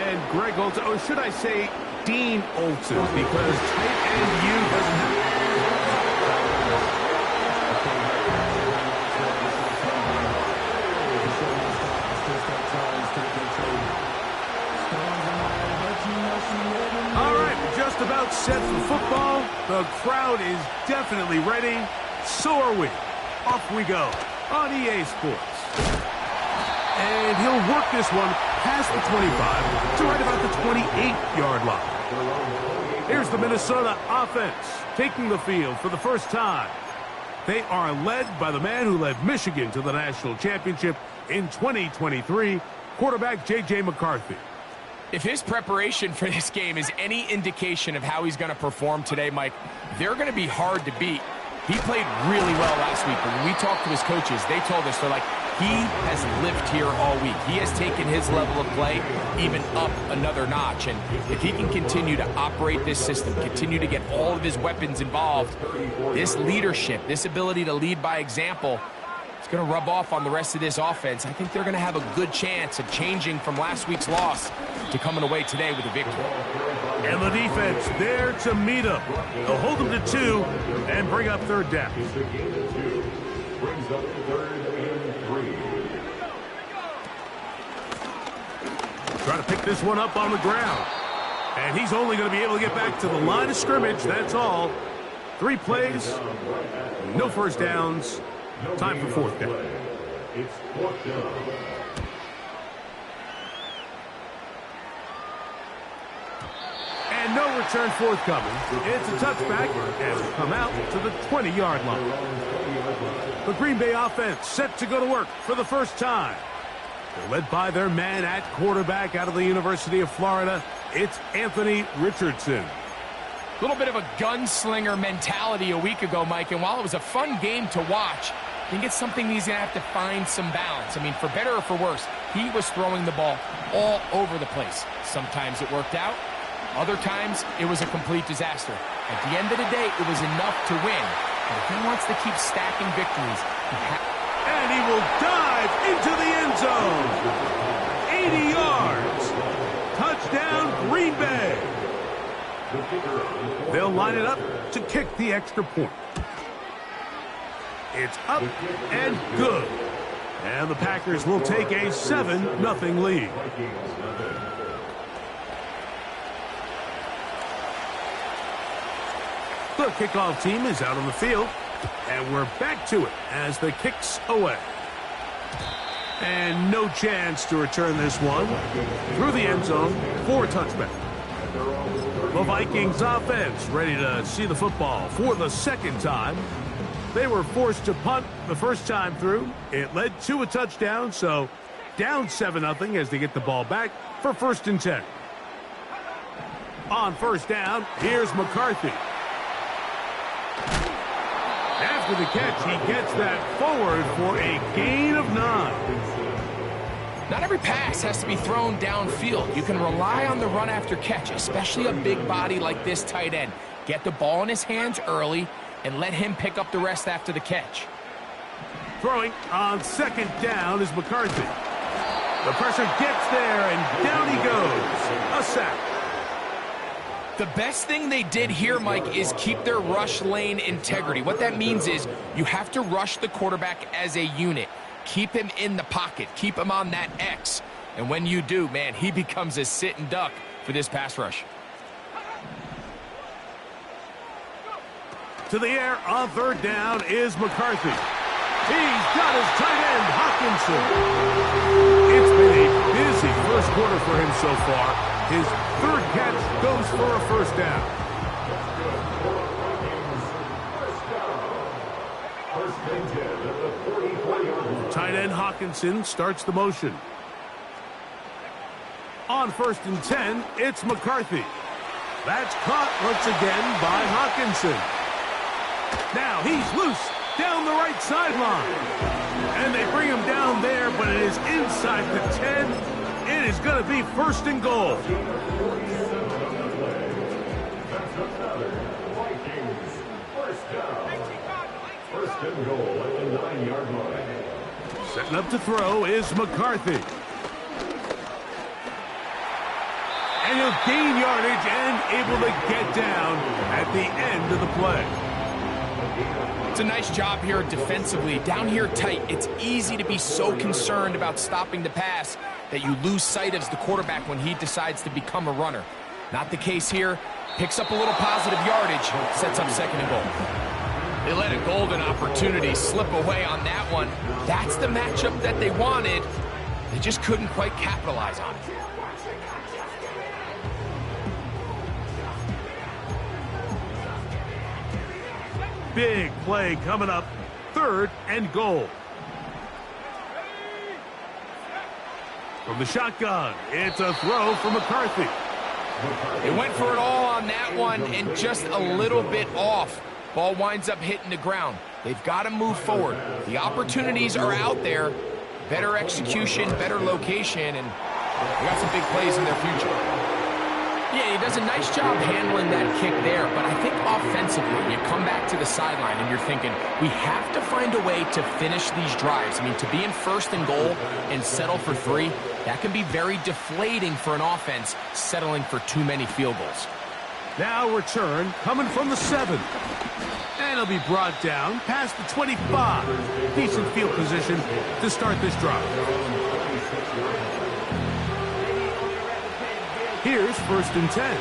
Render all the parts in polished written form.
And Greg Olsen, or should I say Dean Olsen, because tight end U doesn't have... All right, we're just about set for football. The crowd is definitely ready. So are we. Off we go on EA Sports. And he'll work this one past the 25 to right about the 28-yard line. Here's the Minnesota offense taking the field for the first time. They are led by the man who led Michigan to the national championship in 2023, quarterback J.J. McCarthy. If his preparation for this game is any indication of how he's going to perform today, Mike, they're going to be hard to beat. He played really well last week, but when we talked to his coaches, they told us, they're like, he has lived here all week. He has taken his level of play even up another notch. And if he can continue to operate this system, continue to get all of his weapons involved, this leadership, this ability to lead by example, it's going to rub off on the rest of this offense. I think they're going to have a good chance of changing from last week's loss to coming away today with a victory. And the defense there to meet him. They'll hold him to 2 and bring up third down. Trying to pick this one up on the ground. And he's only going to be able to get back to the line of scrimmage, that's all. 3 plays, no first downs. Time for fourth down. It's fourth down. And no return forthcoming. It's a touchback and will come out to the 20-yard line. The Green Bay offense set to go to work for the first time. They're led by their man at quarterback out of the University of Florida. It's Anthony Richardson. A little bit of a gunslinger mentality a week ago, Mike, and while it was a fun game to watch, I think it's something he's going to have to find some balance. I mean, for better or for worse, he was throwing the ball all over the place. Sometimes it worked out. Other times, it was a complete disaster. At the end of the day, it was enough to win. But if he wants to keep stacking victories, and he will dive into the end zone. 80 yards. Touchdown, Green Bay. They'll line it up to kick the extra point. It's up and good. And the Packers will take a 7-0 lead. The kickoff team is out on the field. And we're back to it as the kick's away. And no chance to return this one through the end zone for a touchback. The Vikings offense ready to see the football for the second time. They were forced to punt the first time through. It led to a touchdown, so down 7-0 as they get the ball back for 1st and 10. On first down, here's McCarthy. After the catch, he gets that forward for a gain of 9. Not every pass has to be thrown downfield. You can rely on the run after catch, especially a big body like this tight end. Get the ball in his hands early and let him pick up the rest after the catch. Throwing on second down is McCarthy. The pressure gets there, and down he goes. A sack. The best thing they did here, Mike, is keep their rush lane integrity. What that means is you have to rush the quarterback as a unit. Keep him in the pocket. Keep him on that X. And when you do, man, he becomes a sit and duck for this pass rush. To the air on third down is McCarthy. He's got his tight end, Hockenson. It's been a busy first quarter for him so far. His third catch goes for a first down. Tight end Hockenson starts the motion. On 1st and 10, it's McCarthy. That's caught once again by Hockenson. Now he's loose down the right sideline. And they bring him down there, but it is inside the 10. It is going to be 1st and goal. First and goal at the 9-yard line. Setting up to throw is McCarthy. He'll gain yardage and able to get down at the end of the play. It's a nice job here defensively. Down here tight, it's easy to be so concerned about stopping the pass that you lose sight of the quarterback when he decides to become a runner. Not the case here. Picks up a little positive yardage, sets up second and goal. They let a golden opportunity slip away on that one. That's the matchup that they wanted. They just couldn't quite capitalize on it. Big play coming up, 3rd and goal. From the shotgun, it's a throw from McCarthy. They went for it all on that one and just a little bit off. Ball winds up hitting the ground. They've got to move forward. The opportunities are out there. Better execution, better location, and they got some big plays in their future. Yeah, he does a nice job handling that kick there, but I think offensively, you come back to the sideline and you're thinking, we have to find a way to finish these drives. I mean, to be in 1st and goal and settle for 3, that can be very deflating for an offense settling for too many field goals. Now return coming from the 7. And he'll be brought down past the 25. Decent field position to start this drive. Here's 1st and 10.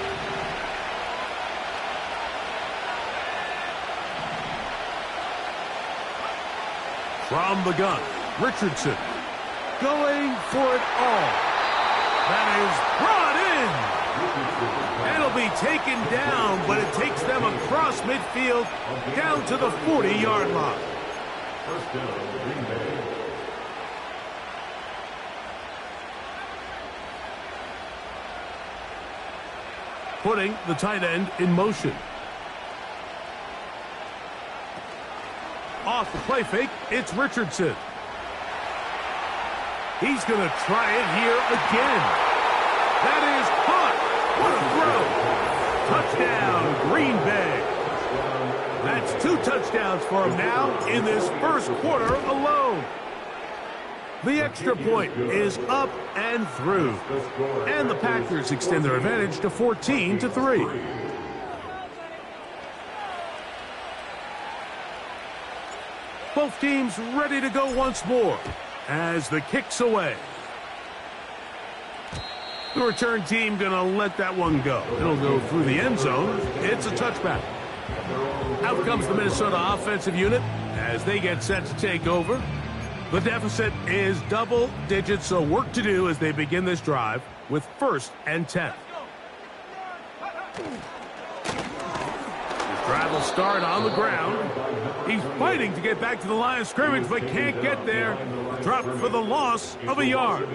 From the gun, Richardson going for it all. That is brought in. And it'll be taken down, but it takes them across midfield down to the 40-yard line. First down, Green Bay. Putting the tight end in motion. Off the play fake, it's Richardson. He's going to try it here again. That is caught. What a throw. Touchdown, Green Bay. That's 2 touchdowns for him now in this 1st quarter alone. The extra point is up and through. And the Packers extend their advantage to 14-3. Both teams ready to go once more as the kick's away. The return team going to let that one go. It'll go through the end zone. It's a touchback. Out comes the Minnesota offensive unit as they get set to take over. The deficit is double digits, so work to do as they begin this drive with 1st and 10. This drive will start on the ground. He's fighting to get back to the line of scrimmage, but can't get there. Dropped for the loss of a yard.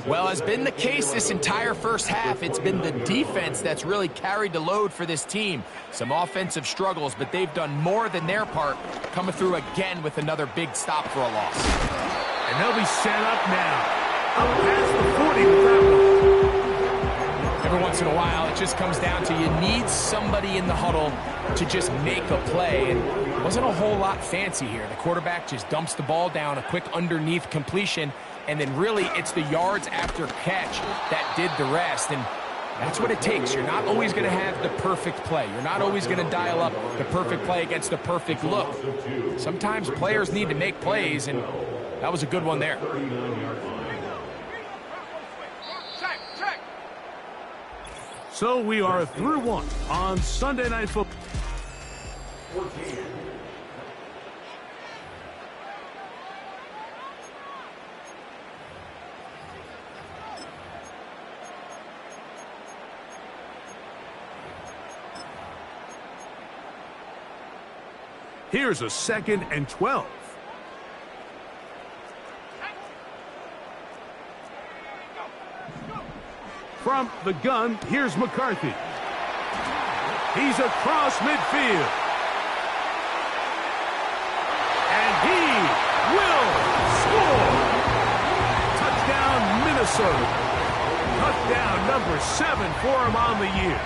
Well, has been the case this entire 1st half. It's been the defense that's really carried the load for this team. Some offensive struggles, but they've done more than their part, coming through again with another big stop for a loss. And they'll be set up now. Up past the 40 with that one. Every once in a while, it just comes down to you need somebody in the huddle to just make a play. And it wasn't a whole lot fancy here. The quarterback just dumps the ball down, a quick underneath completion, and then really it's the yards after catch that did the rest. And that's what it takes. You're not always going to have the perfect play. You're not always going to dial up the perfect play against the perfect look. Sometimes players need to make plays, and that was a good one there. So we are through one on Sunday Night Football. Here's a 2nd and 12. From the gun, here's McCarthy. He's across midfield. And he will score. Touchdown, Minnesota. Touchdown number 7 for him on the year.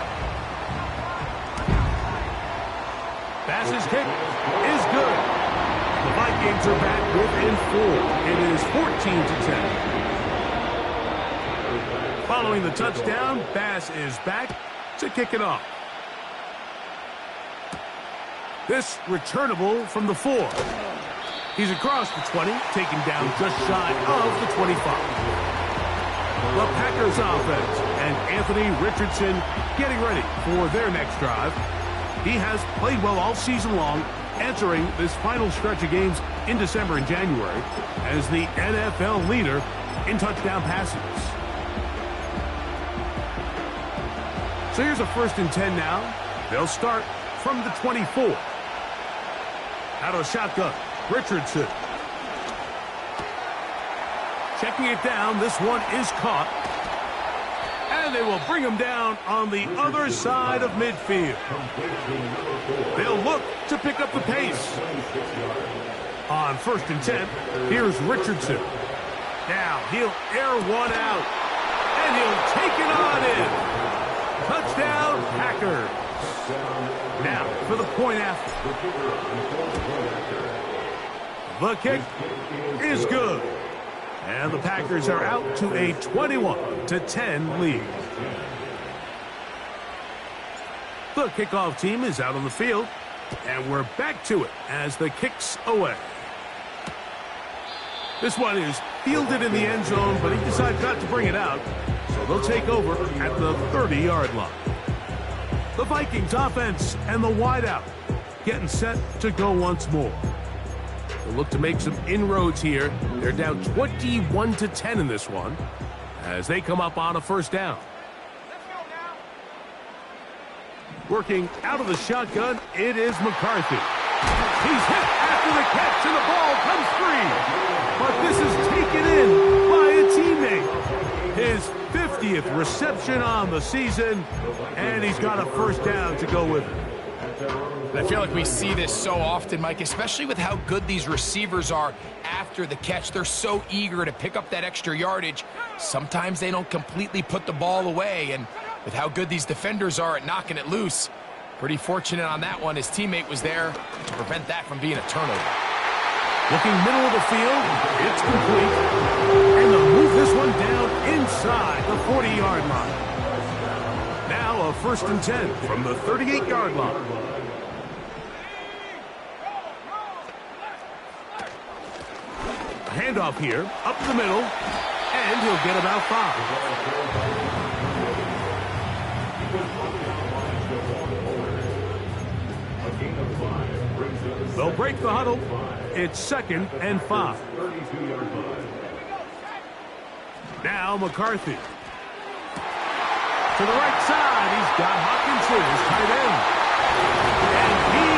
Passes kick is good. The Vikings are back within 4. It is 14-10. Following the touchdown, Bass is back to kick it off. This returnable from the 4. He's across the 20, taken down just shy of the 25. The Packers offense and Anthony Richardson getting ready for their next drive. He has played well all season long, entering this final stretch of games in December and January as the NFL leader in touchdown passes. So here's a 1st and 10 now. They'll start from the 24. Out of the shotgun, Richardson. Checking it down, this one is caught. And they will bring him down on the other side of midfield. They'll look to pick up the pace. On 1st and 10, here's Richardson. Now he'll air one out. And he'll take it on in. Touchdown, Packers. Now for the point after. The kick is good. And the Packers are out to a 21-10 lead. The kickoff team is out on the field. And we're back to it as the kick's away. This one is fielded in the end zone, but he decides not to bring it out. So they'll take over at the 30-yard line. The Vikings offense and the wideout getting set to go once more. They'll look to make some inroads here. They're down 21-10 in this one as they come up on a 1st down. Working out of the shotgun, it is McCarthy. He's hit after the catch and the ball comes free. But this is taken in by a teammate. His 50th reception on the season, and he's got a 1st down to go with it. I feel like we see this so often, Mike, especially with how good these receivers are after the catch. They're so eager to pick up that extra yardage. Sometimes they don't completely put the ball away, and with how good these defenders are at knocking it loose, pretty fortunate on that one. His teammate was there to prevent that from being a turnover. Looking middle of the field, it's complete. And they'll move this one down inside the 40-yard line. Now a 1st and 10 from the 38-yard line. A handoff here, up the middle, and he'll get about 5. They'll break the huddle. It's 2nd and 5. Now McCarthy. To the right side, he's got Hockenson, his tight end. And he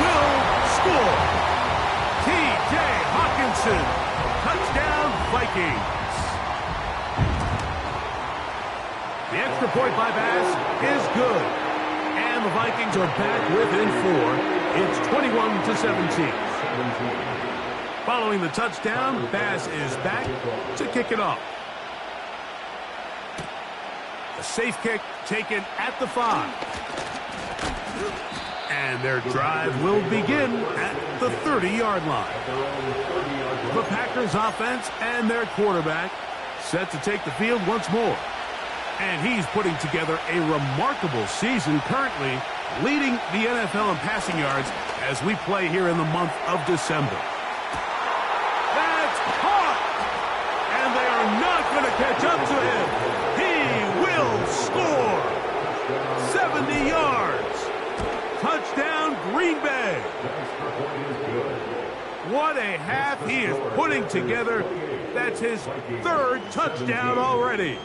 will score. T.J. Hockenson. Touchdown, Vikings. The extra point by Bass is good. And the Vikings are back within 4. It's 21-17. Following the touchdown, Bass is back to kick it off. A safe kick taken at the 5. And their drive will begin at the 30-yard line. The Packers offense and their quarterback set to take the field once more. And he's putting together a remarkable season, currently leading the NFL in passing yards as we play here in the month of December. That's caught! And they are not going to catch up to him. He will score! 70 yards! Touchdown, Green Bay! What a half he is putting together. That's his 3rd touchdown already.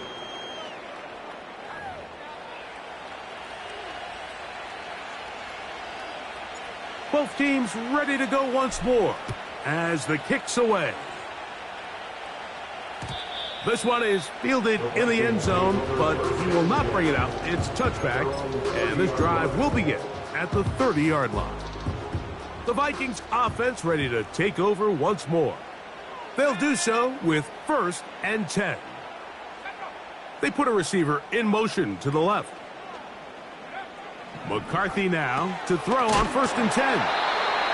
Both teams ready to go once more as the kick's away. This one is fielded in the end zone, but he will not bring it out. It's touchback, and this drive will begin at the 30-yard line. The Vikings offense ready to take over once more. They'll do so with 1st and 10. They put a receiver in motion to the left. McCarthy now to throw on 1st and 10.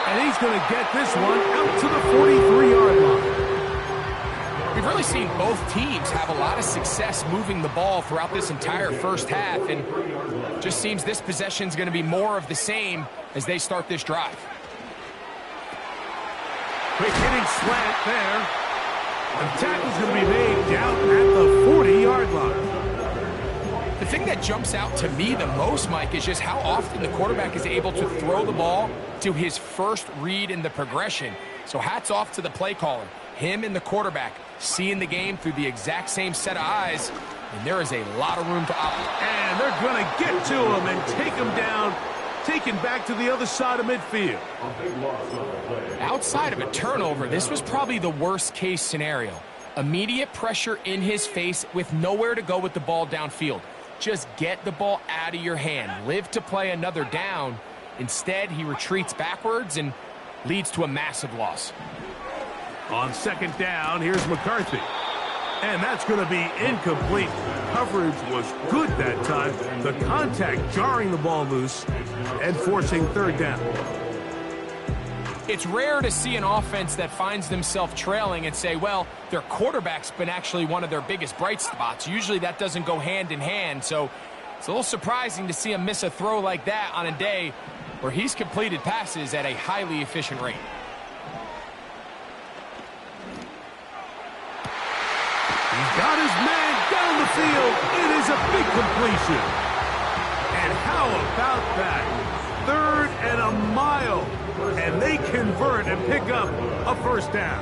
And he's going to get this one out to the 43-yard line. We've We've really seen both teams have a lot of success moving the ball throughout this entire first half, and just seems this possession's going to be more of the same as they start this drive. Quick hitting slant there. The tackle's going to be made down at the 40-yard line. The thing that jumps out to me the most, Mike, is just how often the quarterback is able to throw the ball to his first read in the progression. So hats off to the play caller. Him and the quarterback seeing the game through the exact same set of eyes, and there is a lot of room to operate. And they're going to get to him and take him down, taken back to the other side of midfield. Outside of a turnover, this was probably the worst-case scenario. Immediate pressure in his face with nowhere to go with the ball downfield. Just get the ball out of your hand. Live to play another down. Instead, he retreats backwards and leads to a massive loss. On second down, here's McCarthy. And that's going to be incomplete. Coverage was good that time. The contact jarring the ball loose and forcing third down. It's rare to see an offense that finds themselves trailing and say, well, their quarterback's been actually one of their biggest bright spots. Usually that doesn't go hand in hand, so it's a little surprising to see him miss a throw like that on a day where he's completed passes at a highly efficient rate. He's got his man down the field. It is a big completion. And how about that? Third and a mile. And they convert and pick up a first down.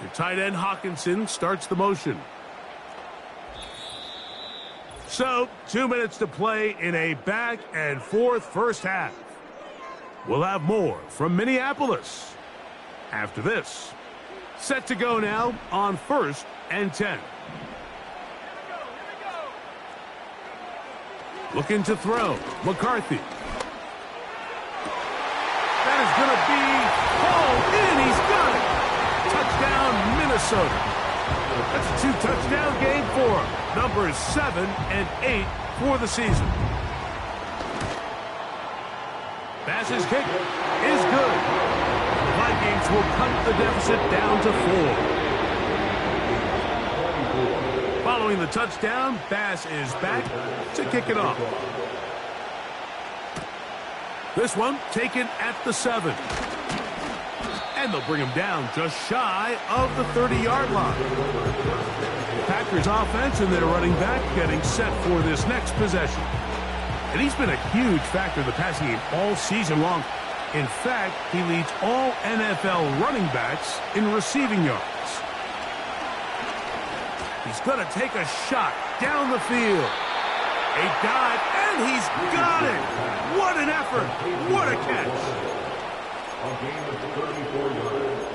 The tight end Hawkinson starts the motion. So, 2 minutes to play in a back and forth first half. We'll have more from Minneapolis after this. Set to go now on 1st and 10. Looking to throw. McCarthy. That is going to be hauled in. He's got it. Touchdown, Minnesota. That's a 2-touchdown game for him. Numbers 7 and 8 for the season. Bass's kick is good. The Vikings will cut the deficit down to 4. Following the touchdown, Bass is back to kick it off. This one taken at the 7. And they'll bring him down just shy of the 30-yard line. Packers offense and their running back getting set for this next possession. And he's been a huge factor in the passing game all season long. In fact, he leads all NFL running backs in receiving yards. He's going to take a shot down the field. A dive, and he's got it. What an effort. What a catch. A gain of 34 yards.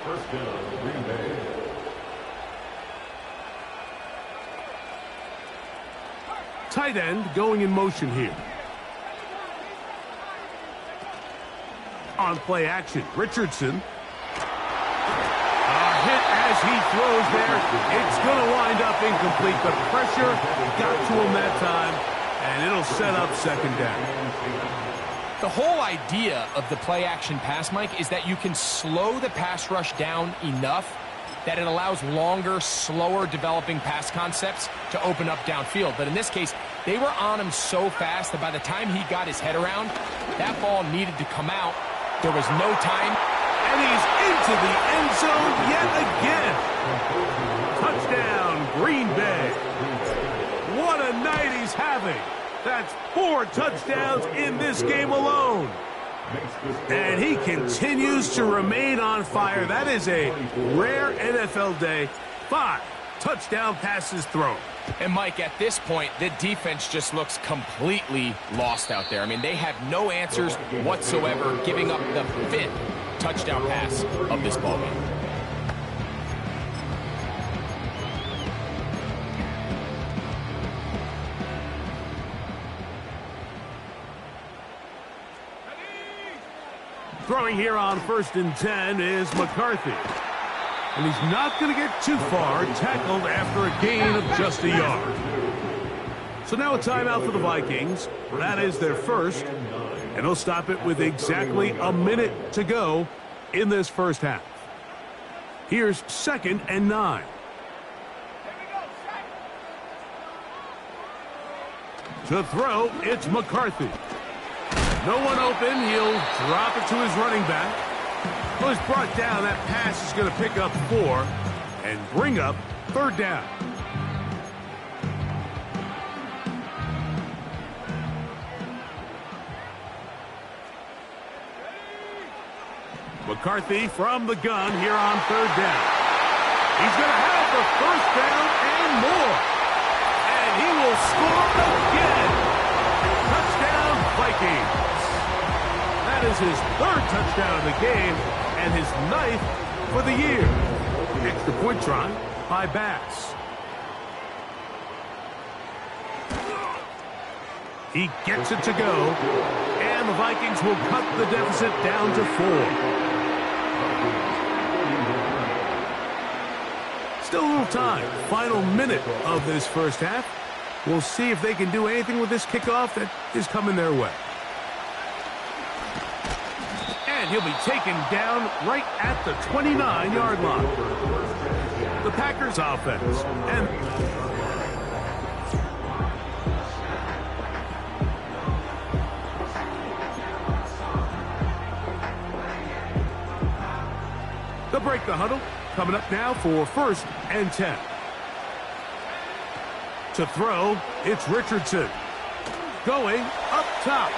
First down, Green Bay. Tight end going in motion here. On play action, Richardson. A hit as he throws there. It's going to wind up incomplete, but pressure got to him that time, and it'll set up second down. The whole idea of the play action pass, Mike, is that you can slow the pass rush down enough that it allows longer, slower developing pass concepts to open up downfield. But in this case, they were on him so fast that by the time he got his head around, that ball needed to come out. There was no time. And he's into the end zone yet again. Touchdown, Green Bay. What a night he's having. That's 4 touchdowns in this game alone. And he continues to remain on fire. That is a rare NFL day. 5 touchdown passes thrown. And, Mike, at this point, the defense just looks completely lost out there. I mean, they have no answers whatsoever, giving up the 5th touchdown pass of this ballgame. Throwing here on 1st and 10 is McCarthy. And he's not going to get too far, tackled after a gain of just a yard. So now a timeout for the Vikings. That is their first. And they'll stop it with exactly a minute to go in this first half. Here's 2nd and 9. To throw, it's McCarthy. No one open. He'll drop it to his running back. Well, he's brought down. That pass is going to pick up 4 and bring up 3rd down. McCarthy from the gun here on 3rd down. He's going to have the 1st down and more. And he will score again. Touchdown, Vikings. That is his 3rd touchdown of the game and his 9th for the year. Extra point try by Bass. He gets it to go, and the Vikings will cut the deficit down to 4. Still a little time. Final minute of this first half. We'll see if they can do anything with this kickoff that is coming their way. And he'll be taken down right at the 29-yard line. The Packers offense. And they'll break the huddle. Coming up now for 1st and 10. To throw, it's Richardson. Going up top.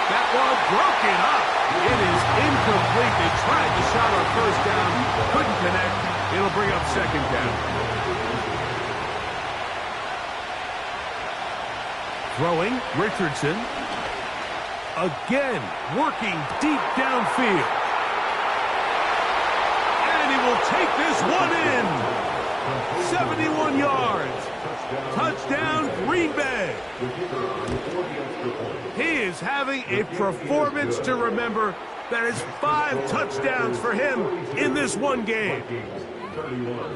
That ball broken up. It is incomplete. They tried to shot on 1st down. Couldn't connect. It'll bring up 2nd down. Throwing, Richardson. Again, working deep downfield. Will take this one in. 71 yards. Touchdown, Green Bay. He is having a performance to remember. That is 5 touchdowns for him in this one game.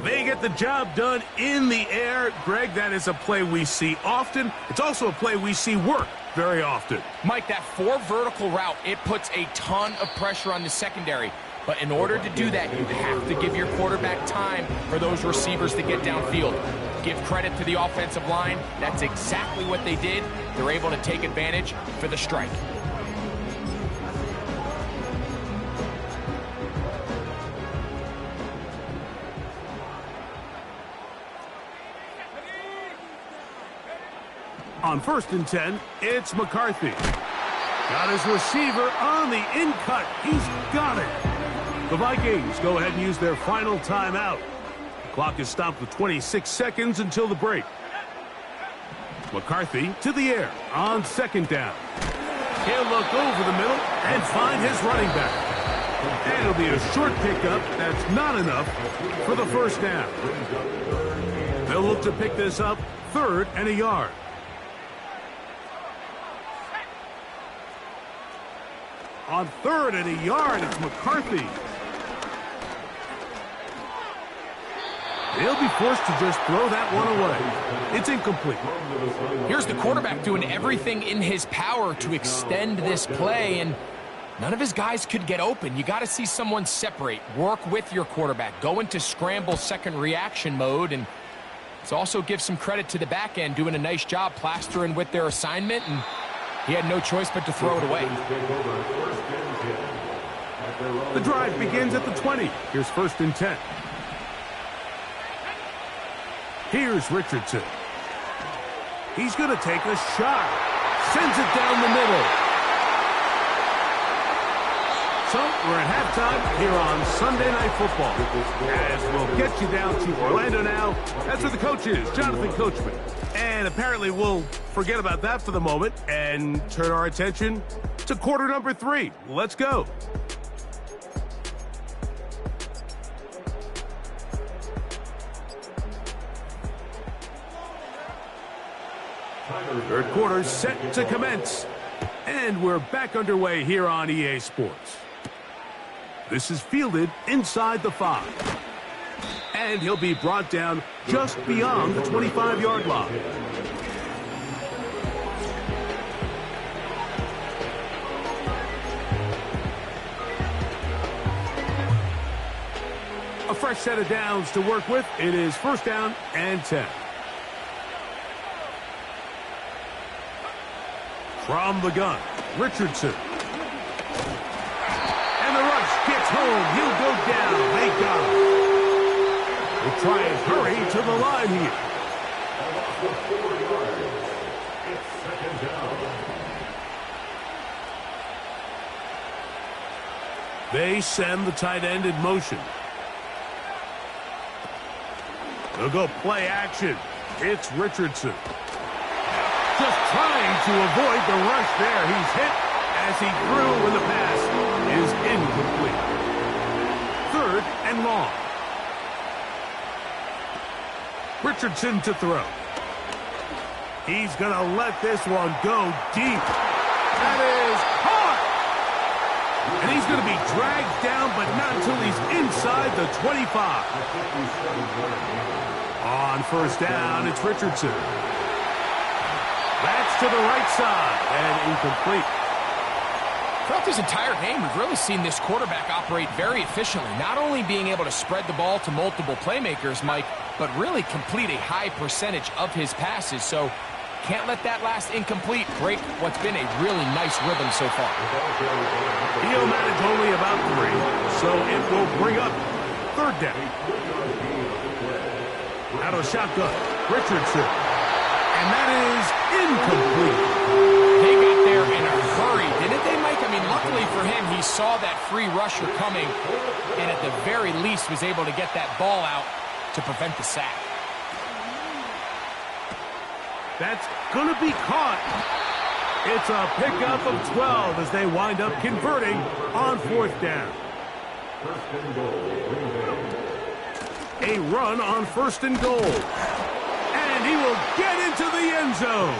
They get the job done in the air. Greg, that is a play we see often. It's also a play we see work very often. Mike, that 4 vertical route, it puts a ton of pressure on the secondary. But in order to do that, you have to give your quarterback time for those receivers to get downfield. Give credit to the offensive line. That's exactly what they did. They're able to take advantage for the strike. On 1st and 10, it's McCarthy. Got his receiver on the in-cut. He's got it. The Vikings go ahead and use their final timeout. The clock is stopped with 26 seconds until the break. McCarthy to the air on 2nd down. He'll look over the middle and find his running back. And it'll be a short pickup. That's not enough for the 1st down. They'll look to pick this up 3rd and a yard. On 3rd and a yard, it's McCarthy. They'll be forced to just throw that one away. It's incomplete. Here's the quarterback doing everything in his power to extend this play, and none of his guys could get open. You got to see someone separate, work with your quarterback, go into scramble second reaction mode, and let's also give some credit to the back end doing a nice job plastering with their assignment, and he had no choice but to throw it away. The drive begins at the 20. Here's 1st and 10. Here's Richardson. He's going to take a shot. Sends it down the middle. So we're at halftime here on Sunday Night Football. As we'll get you down to Orlando now. That's where the coach is, Jonathan Coachman. And apparently we'll forget about that for the moment and turn our attention to quarter number 3. Let's go. Third quarter set to commence. And we're back underway here on EA Sports. This is fielded inside the 5. And he'll be brought down just beyond the 25-yard line. fresh set of downs to work with. It is 1st down and 10. From the gun, Richardson. And the rush gets home. He'll go down. They got him. We'll try and hurry to the line here. It's 2nd down. They send the tight end in motion. They'll go play action. It's Richardson. Just trying to avoid the rush there. He's hit as he threw when the pass is incomplete. 3rd and long. Richardson to throw. He's going to let this one go deep. That is hard. And he's going to be dragged down, but not until he's inside the 25. On 1st down, it's Richardson. That's to the right side and incomplete. Throughout this entire game, we've really seen this quarterback operate very efficiently, not only being able to spread the ball to multiple playmakers, Mike, but really complete a high percentage of his passes. So can't let that last incomplete break what's been a really nice rhythm so far. He'll manage only about 3, so it will bring up 3rd down. Out of shotgun, Richardson. And that is incomplete. They got there in a hurry, didn't they, Mike? I mean, luckily for him, he saw that free rusher coming and at the very least was able to get that ball out to prevent the sack. That's going to be caught. It's a pickup of 12 as they wind up converting on 4th down. 1st and goal. Green Bay. A run on 1st and goal. And he will get into the end zone.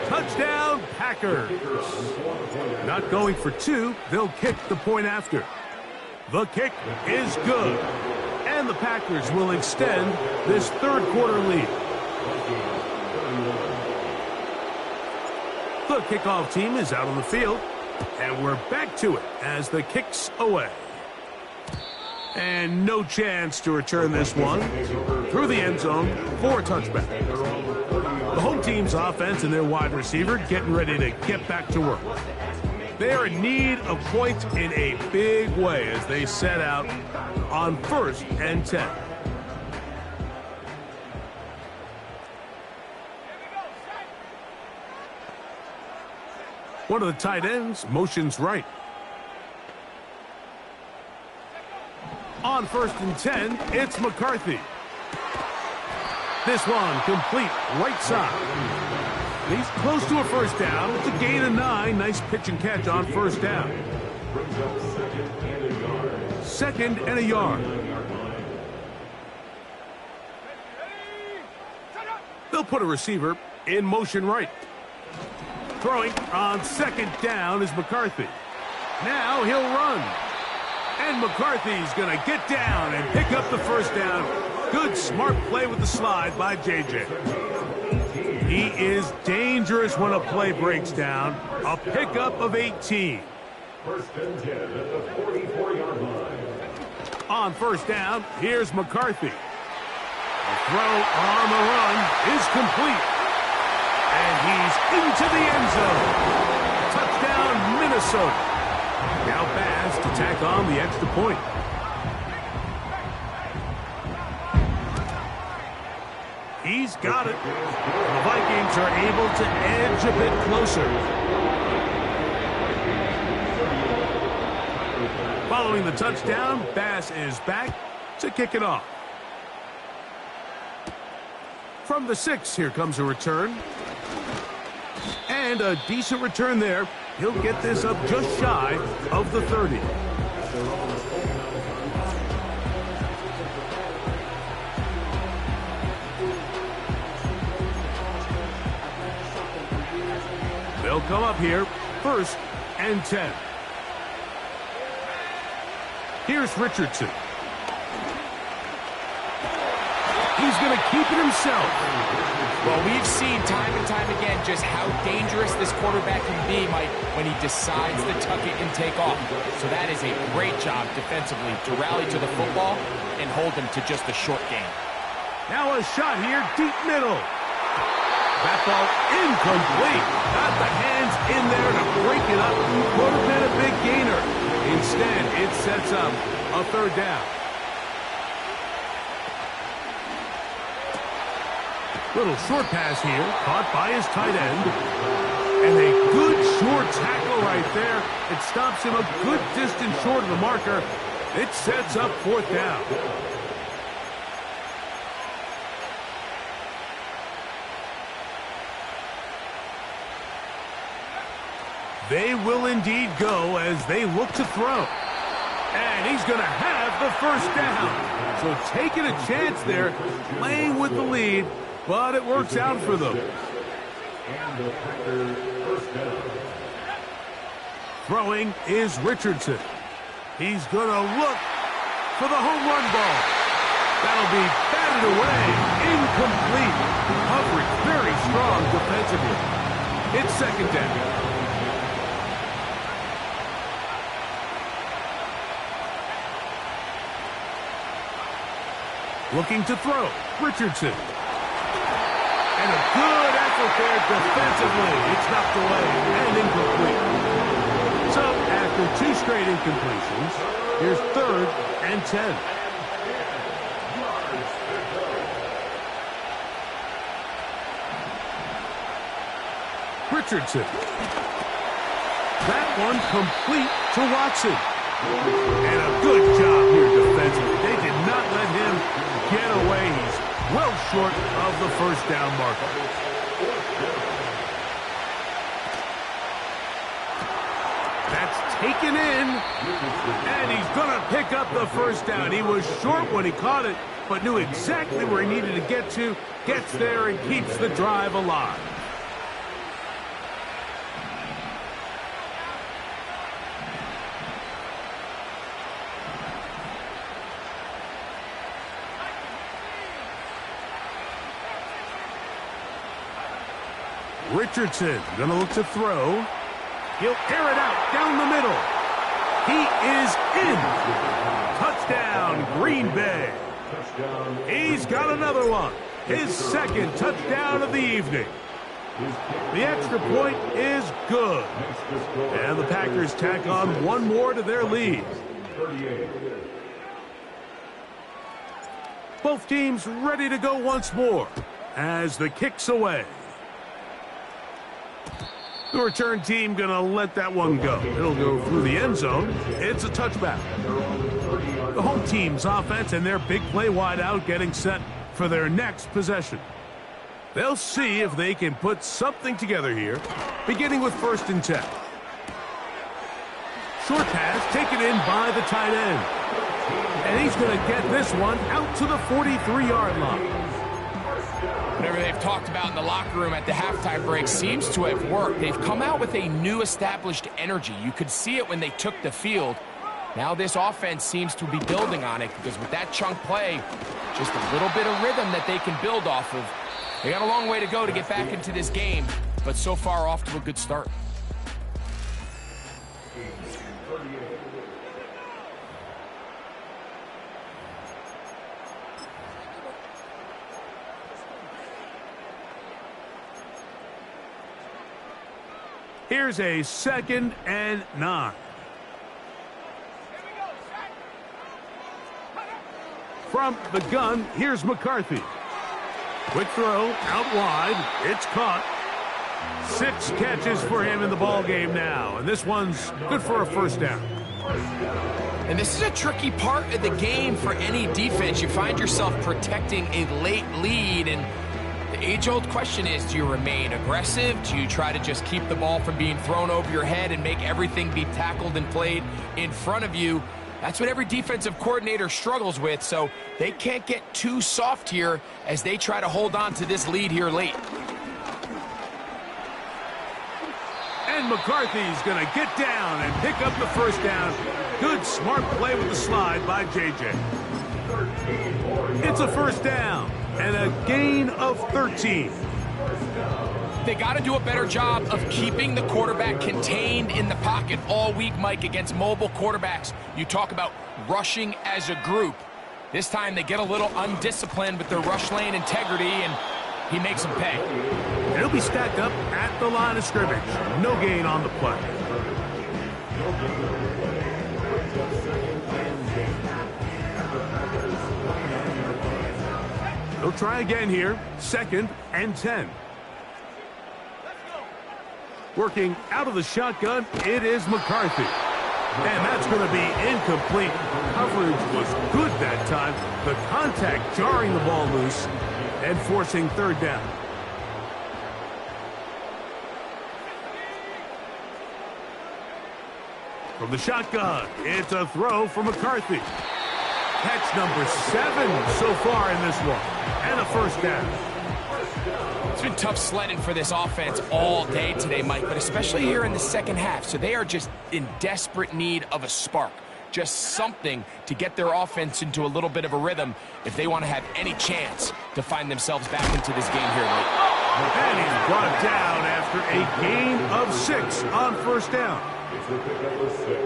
Touchdown, Packers. Not going for 2. They'll kick the point after. The kick is good. And the Packers will extend this 3rd quarter lead. The kickoff team is out on the field. And we're back to it as the kick's away. And no chance to return this one through the end zone for a touchback. The home team's offense and their wide receiver getting ready to get back to work. They are in need of points in a big way as they set out on 1st and 10. One of the tight ends motions right. On 1st and 10, it's McCarthy. This one complete right side. He's close to a 1st down. It's a gain of 9. Nice pitch and catch on 1st down. 2nd and a yard. They'll put a receiver in motion right. Throwing on 2nd down is McCarthy. Now he'll run. And McCarthy's going to get down and pick up the 1st down. Good, smart play with the slide by J.J. He is dangerous when a play breaks down. A pickup of 18. 1st and 10 at the 44-yard line. On 1st down, here's McCarthy. The throw on the run is complete. And he's into the end zone. Touchdown, Minnesota. Now Baz to tack on the extra point. He's got it. The Vikings are able to edge a bit closer. Following the touchdown, Baz is back to kick it off. From the 6, here comes a return. And a decent return there. He'll get this up just shy of the 30. They'll come up here, 1st and 10. Here's Richardson. He's going to keep it himself. Well, we've seen time and time again just how dangerous this quarterback can be, Mike, when he decides to tuck it and take off. So that is a great job defensively to rally to the football and hold them to just a short gain. Now a shot here, deep middle. That ball incomplete. Got the hands in there to break it up. Would have been a big gainer. Instead, it sets up a third down. Little short pass here, caught by his tight end. And a good short tackle right there. It stops him a good distance short of the marker. It sets up fourth down. They will indeed go as they look to throw. And he's going to have the first down. So taking a chance there, playing with the lead, but it works out for them. And the Packers first down. Throwing is Richardson. He's going to look for the home run ball. That'll be batted away. Incomplete. Coverage very strong defensively. It's second down. Looking to throw, Richardson. And a good effort there defensively. It's knocked away and incomplete. So after two straight incompletions, here's 3rd and 10. Richardson. That one complete to Watson. And a good job here defensively. They did not let him get away. He's well short of the first down marker. That's taken in. And he's going to pick up the first down. He was short when he caught it, but knew exactly where he needed to get to. Gets there and keeps the drive alive. Richardson going to look to throw. He'll air it out down the middle. He is in. Touchdown, Green Bay. He's got another one. His second touchdown of the evening. The extra point is good. And the Packers tack on one more to their lead. Both teams ready to go once more as the kick's away. The return team going to let that one go. It'll go through the end zone. It's a touchback. The home team's offense and their big play wideout getting set for their next possession. They'll see if they can put something together here, beginning with 1st and 10. Short pass taken in by the tight end. And he's going to get this one out to the 43-yard line. Whatever they've talked about in the locker room at the halftime break seems to have worked. They've come out with a new established energy. You could see it when they took the field. Now this offense seems to be building on it because with that chunk play, just a little bit of rhythm that they can build off of. They got a long way to go to get back into this game, but so far off to a good start. Here's a 2nd and 9. From the gun, here's McCarthy. Quick throw, out wide. It's caught. 6 catches for him in the ball game now, and this one's good for a first down. And this is a tricky part of the game for any defense. You find yourself protecting a late lead, and the age-old question is, do you remain aggressive? Do you try to just keep the ball from being thrown over your head and make everything be tackled and played in front of you? That's what every defensive coordinator struggles with, so they can't get too soft here as they try to hold on to this lead here late. And McCarthy's going to get down and pick up the first down. Good, smart play with the slide by J.J. It's a first down and a gain of 13. They got to do a better job of keeping the quarterback contained in the pocket all week, Mike, against mobile quarterbacks. You talk about rushing as a group. This time they get a little undisciplined with their rush lane integrity, and he makes them pay. He'll be stacked up at the line of scrimmage. No gain on the play. He'll try again here. 2nd and 10. Working out of the shotgun, it is McCarthy. And that's going to be incomplete. Coverage was good that time. The contact jarring the ball loose and forcing 3rd down. From the shotgun, it's a throw for McCarthy. Catch number 7 so far in this one. And a 1st down. It's been tough sledding for this offense all day today, Mike, but especially here in the second half. So they are just in desperate need of a spark. Just something to get their offense into a little bit of a rhythm if they want to have any chance to find themselves back into this game here late. And he's brought down after a gain of 6 on 1st down.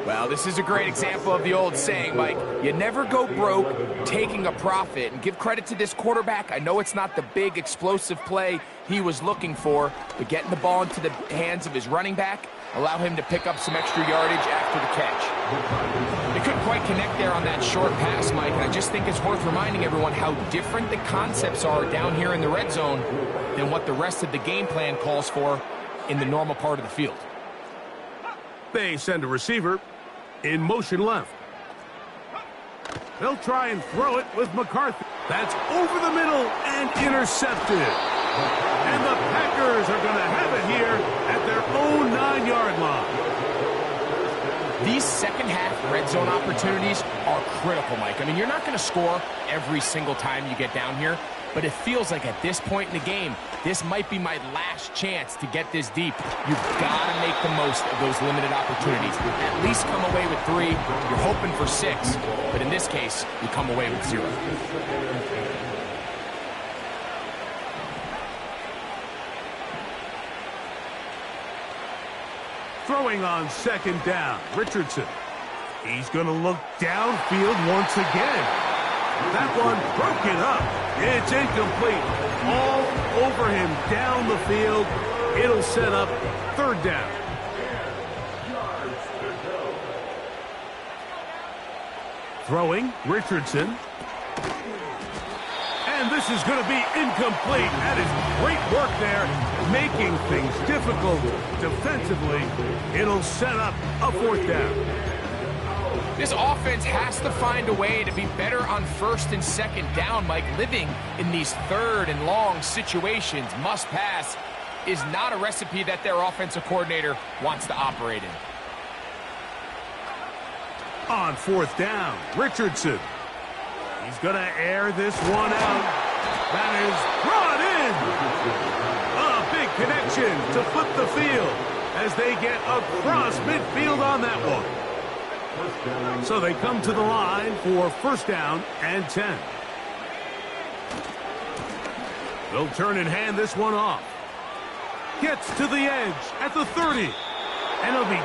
Well, this is a great example of the old saying, Mike. You never go broke taking a profit. And give credit to this quarterback. I know it's not the big explosive play he was looking for, but getting the ball into the hands of his running back allow him to pick up some extra yardage after the catch. They couldn't quite connect there on that short pass, Mike, and I just think it's worth reminding everyone how different the concepts are down here in the red zone than what the rest of the game plan calls for in the normal part of the field. They send a receiver in motion left. They'll try and throw it with McCarthy. That's over the middle and intercepted. And the Packers are going to have it here at their own 9-yard line. These second-half red zone opportunities are critical, Mike. I mean, you're not going to score every single time you get down here, but it feels like at this point in the game, this might be my last chance to get this deep. You've got to make the most of those limited opportunities. At least come away with 3. You're hoping for 6, but in this case, you come away with 0. Throwing on 2nd down, Richardson. He's going to look downfield once again. That one broken up. It's incomplete. All over him down the field. It'll set up 3rd down. Throwing, Richardson. And this is going to be incomplete. That is great work there, making things difficult defensively. It'll set up a 4th down. This offense has to find a way to be better on 1st and 2nd down, Mike. Living in these 3rd and long situations, must pass, is not a recipe that their offensive coordinator wants to operate in. On 4th down, Richardson. He's going to air this one out. That is brought in. A big connection to flip the field as they get across midfield on that one. So they come to the line for 1st down and 10. They'll turn and hand this one off. Gets to the edge at the 30. And it'll be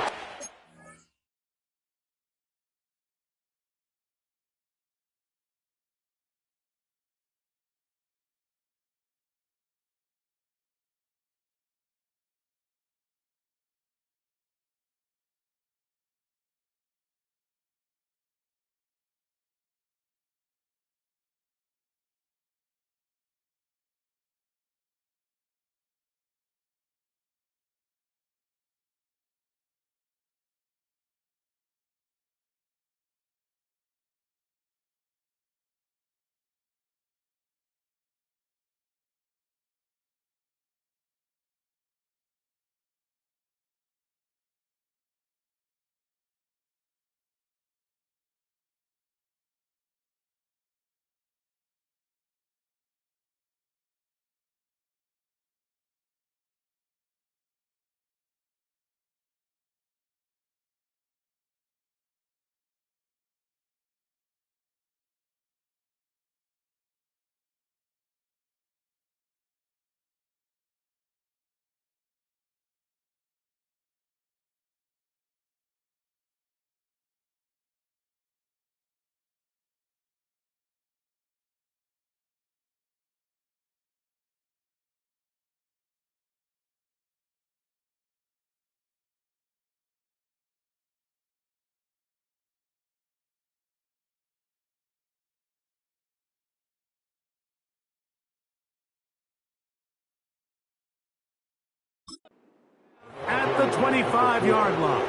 at the 25-yard line.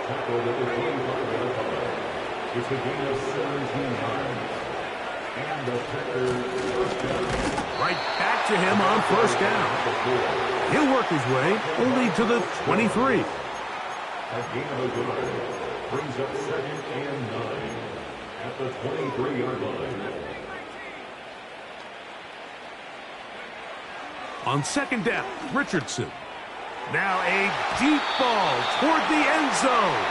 Tackled at the 25-yard line. It's a gain of 17 yards. And the Packers first down. Right back to him on first down. He'll work his way only to the 23. A gain of a yard brings up 2nd and 9 at the 23-yard line. On second down, Richardson. Now a deep ball toward the end zone.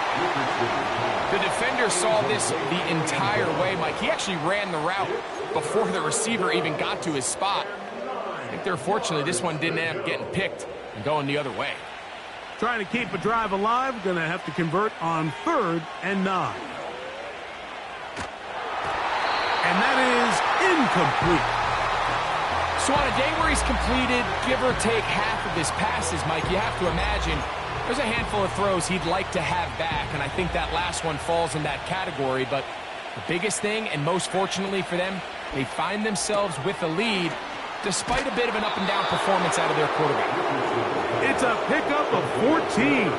The defender saw this the entire way, Mike. He actually ran the route before the receiver even got to his spot. I think they're fortunate this one didn't end up getting picked and going the other way. Trying to keep a drive alive, going to have to convert on 3rd and 9. And that is incomplete. So on a day where he's completed, give or take half of his passes, Mike, you have to imagine there's a handful of throws he'd like to have back, and I think that last one falls in that category. But the biggest thing, and most fortunately for them, they find themselves with the lead despite a bit of an up-and-down performance out of their quarterback. It's a pickup of 14,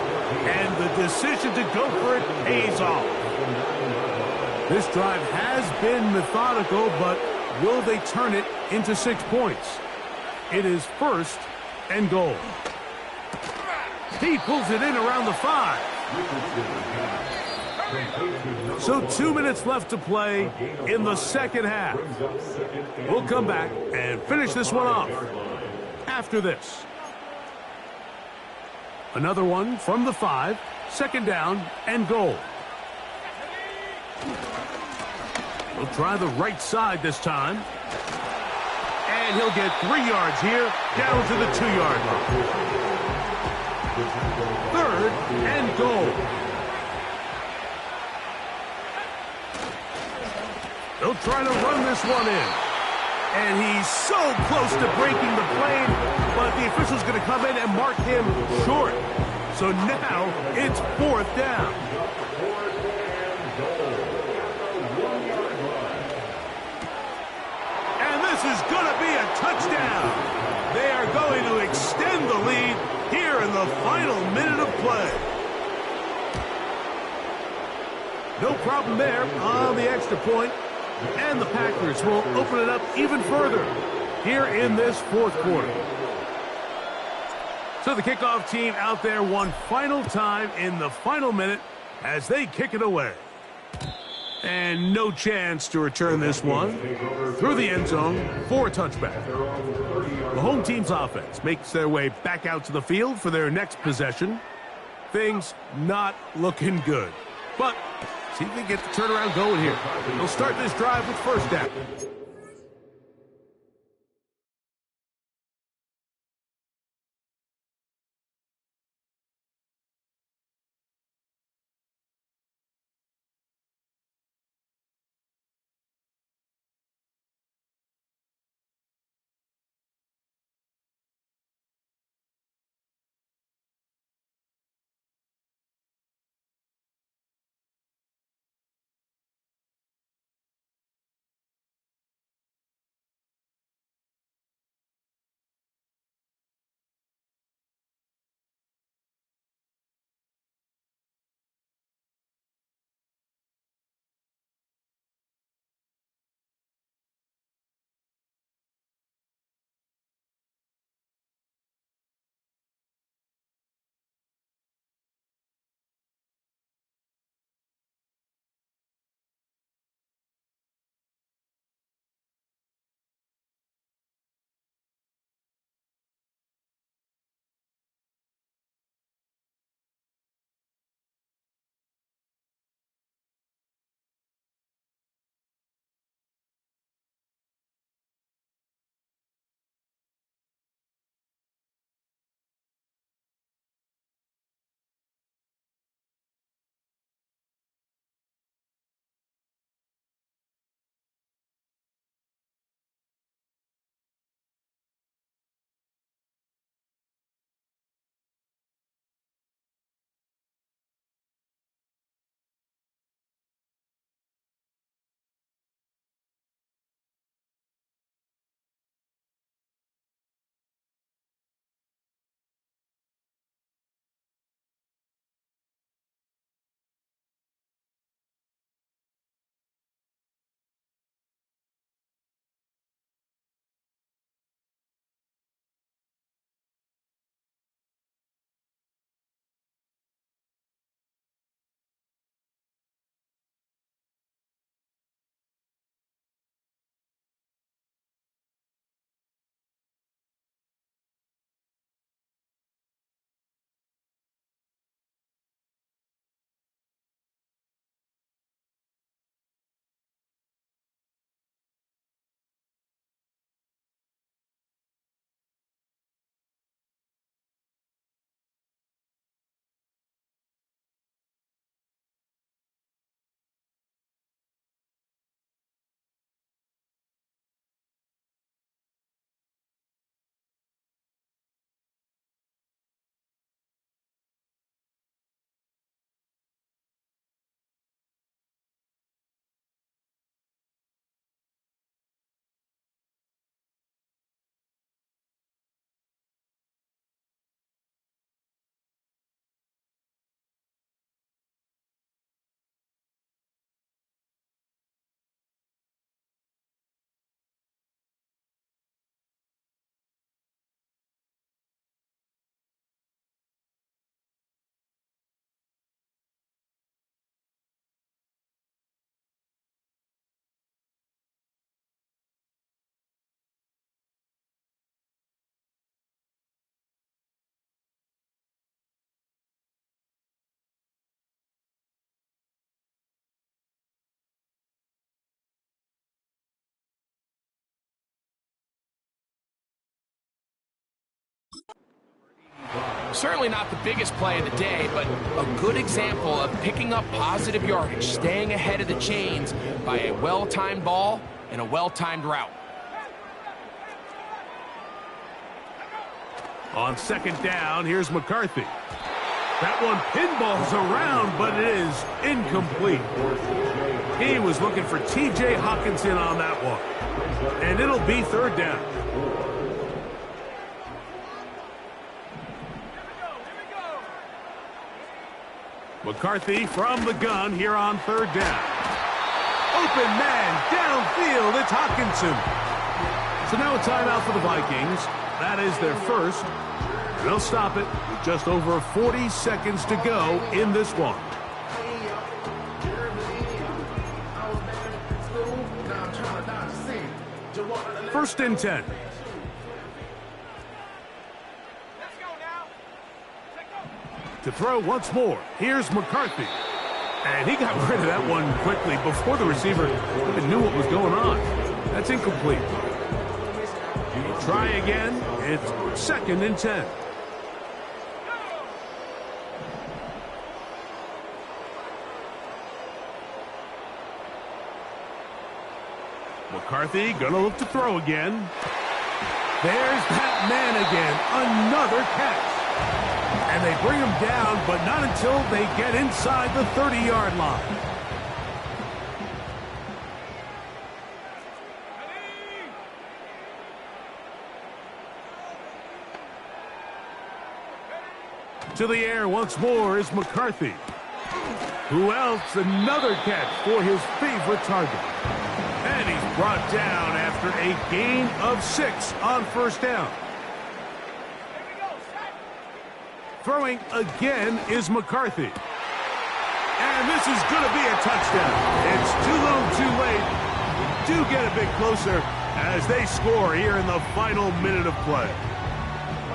and the decision to go for it pays off. This drive has been methodical, but will they turn it into 6 points? It is 1st and goal. He pulls it in around the 5. So 2 minutes left to play in the second half. We'll come back and finish this one off after this. Another one from the 5, 2nd down and goal. He'll try the right side this time. And he'll get 3 yards here, down to the 2-yard line. 3rd and goal. They'll try to run this one in. And he's so close to breaking the plane, but the official's going to come in and mark him short. So now it's 4th down. This is going to be a touchdown. They are going to extend the lead here in the final minute of play. No problem there on the extra point, and the Packers will open it up even further here in this 4th quarter. So the kickoff team out there one final time in the final minute as they kick it away. And no chance to return this one through the end zone for a touchback. The home team's offense makes their way back out to the field for their next possession. Things not looking good. But see if they get the turnaround going here. They'll start this drive with 1st down. Certainly not the biggest play of the day, but a good example of picking up positive yardage, staying ahead of the chains by a well-timed ball and a well-timed route. On second down, here's McCarthy. That one pinballs around, but it is incomplete. He was looking for T.J. Hockenson on that one. And it'll be third down. McCarthy from the gun here on third down. Open man downfield. It's Hockenson. So now a timeout for the Vikings. That is their first. They'll stop it with just over 40 seconds to go in this one. First and 10. To throw once more. Here's McCarthy. And he got rid of that one quickly before the receiver even knew what was going on. That's incomplete. Try again. It's second and 10. McCarthy gonna look to throw again. There's that man again. Another catch. And they bring him down, but not until they get inside the 30-yard line. To the air once more is McCarthy. Who else? Another catch for his favorite target. And he's brought down after a gain of 6 on first down. Throwing again is McCarthy. And this is going to be a touchdown. It's too little too late. We do get a bit closer as they score here in the final minute of play.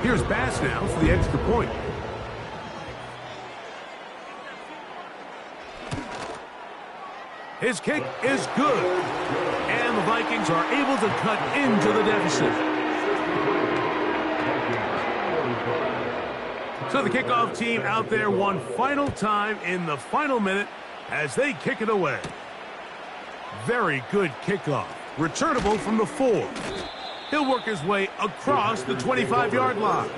Here's Bass now for the extra point. His kick is good. And the Vikings are able to cut into the deficit. So the kickoff team out there one final time in the final minute as they kick it away. Very good kickoff. Returnable from the 4. He'll work his way across the 25-yard line.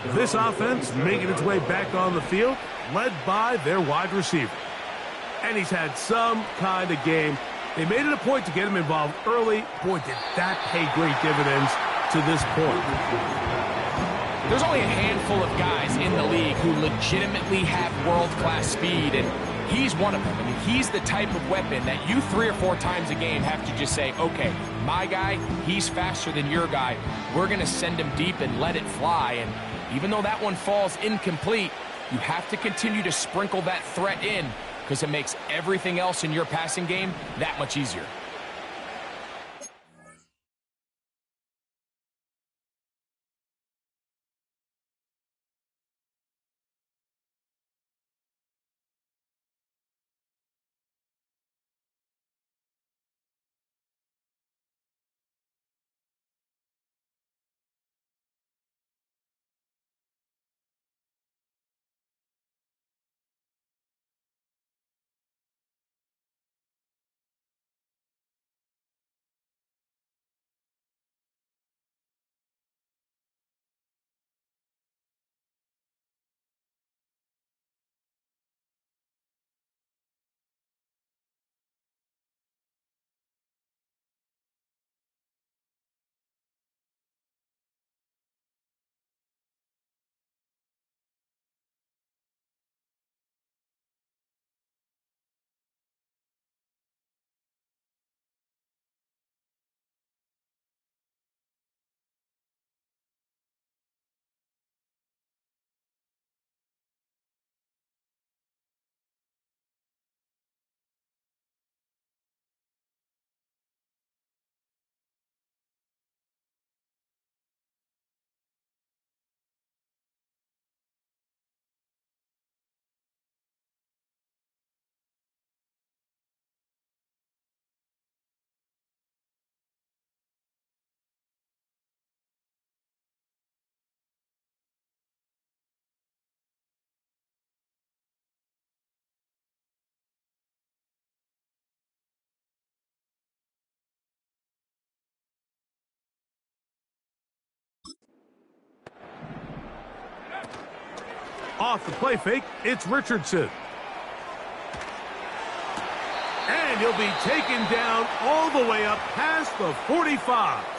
This offense making its way back on the field, led by their wide receiver. And he's had some kind of game. They made it a point to get him involved early. Boy, did that pay great dividends to this point. There's only a handful of guys in the league who legitimately have world-class speed, and he's one of them. I mean, he's the type of weapon that you 3 or 4 times a game have to just say, okay, my guy, he's faster than your guy. We're going to send him deep and let it fly. And even though that one falls incomplete, you have to continue to sprinkle that threat in because it makes everything else in your passing game that much easier. Off the play fake, it's Richardson. And he'll be taken down all the way up past the 45.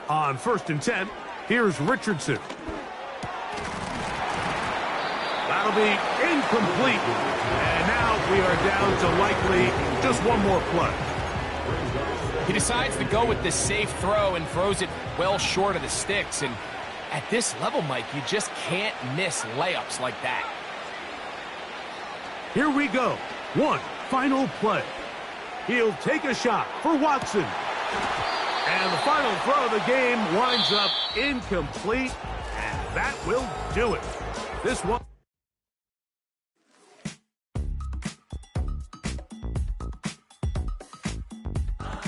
On 1st and 10, here's Richardson. That'll be incomplete. And now we are down to likely just one more play. He decides to go with this safe throw and throws it well short of the sticks. And At this level, Mike, you just can't miss layups like that. Here we go. One final play. He'll take a shot for Watson. And the final throw of the game winds up incomplete. And that will do it. This one...